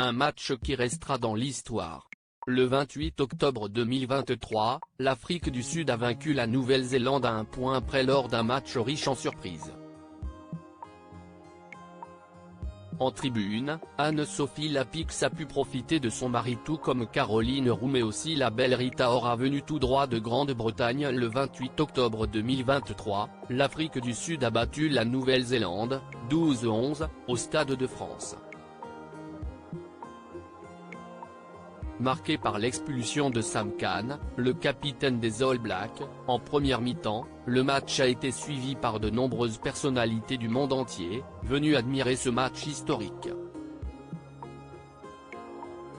un match qui restera dans l'histoire. Le 28 octobre 2023, l'Afrique du Sud a vaincu la Nouvelle-Zélande à un point près lors d'un match riche en surprises. En tribune, Anne-Sophie Lapix a pu profiter de son mari tout comme Caroline Roux mais aussi la belle Rita Ora venue tout droit de Grande-Bretagne. Le 28 octobre 2023, l'Afrique du Sud a battu la Nouvelle-Zélande, 12-11, au Stade de France. Marqué par l'expulsion de Sam Cane, le capitaine des All Blacks, en première mi-temps, le match a été suivi par de nombreuses personnalités du monde entier, venues admirer ce match historique.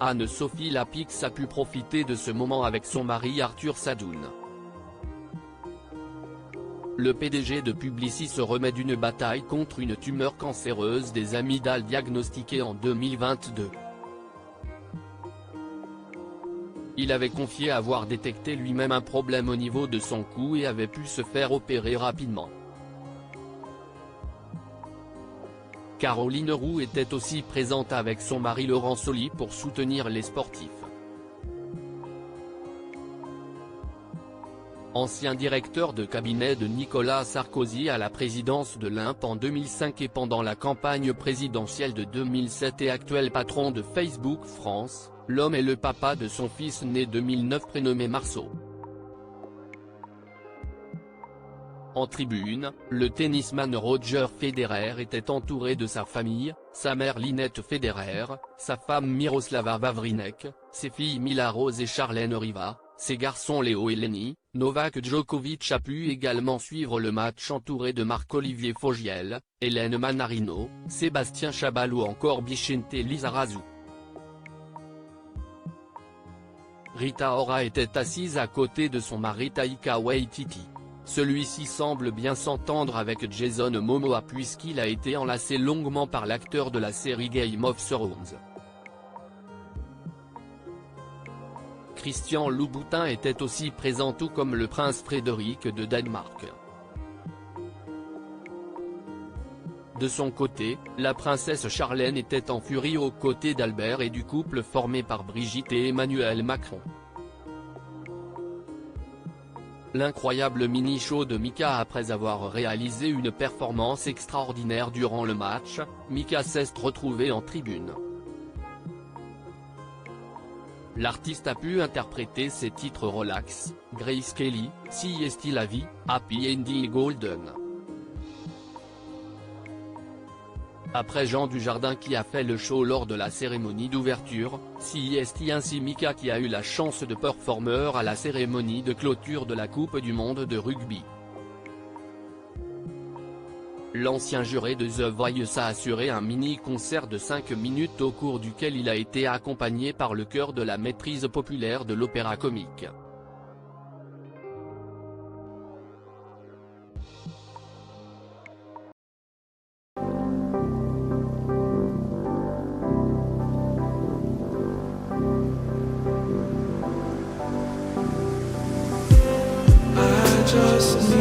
Anne-Sophie Lapix a pu profiter de ce moment avec son mari Arthur Sadoun. Le PDG de Publicis se remet d'une bataille contre une tumeur cancéreuse des amygdales diagnostiquée en 2022. Il avait confié avoir détecté lui-même un problème au niveau de son cou et avait pu se faire opérer rapidement. Caroline Roux était aussi présente avec son mari Laurent Soli pour soutenir les sportifs. Ancien directeur de cabinet de Nicolas Sarkozy à la présidence de l'Olympe en 2005 et pendant la campagne présidentielle de 2007 et actuel patron de Facebook France, l'homme est le papa de son fils né 2009 prénommé Marceau. En tribune, le tennisman Roger Federer était entouré de sa famille, sa mère Linette Federer, sa femme Miroslava Vavrinek, ses filles Mila Rose et Charlène Riva, ses garçons Léo et Lenny. Novak Djokovic a pu également suivre le match entouré de Marc-Olivier Fogiel, Hélène Manarino, Sébastien Chabal ou encore Vicente Lizarazu. Rita Ora était assise à côté de son mari Taika Waititi. Celui-ci semble bien s'entendre avec Jason Momoa puisqu'il a été enlacé longuement par l'acteur de la série Game of Thrones. Christian Louboutin était aussi présent tout comme le prince Frédéric de Danemark. De son côté, la princesse Charlène était en furie aux côtés d'Albert et du couple formé par Brigitte et Emmanuel Macron. L'incroyable mini-show de Mika. Après avoir réalisé une performance extraordinaire durant le match, Mika s'est retrouvée en tribune. L'artiste a pu interpréter ses titres Relax, Grace Kelly, Siesti la vie, Happy Ending et Golden. Après Jean Dujardin qui a fait le show lors de la cérémonie d'ouverture, Siesti ainsi Mika qui a eu la chance de performer à la cérémonie de clôture de la Coupe du Monde de rugby. L'ancien juré de The Voice a assuré un mini-concert de 5 minutes au cours duquel il a été accompagné par le chœur de la maîtrise populaire de l'opéra comique. I just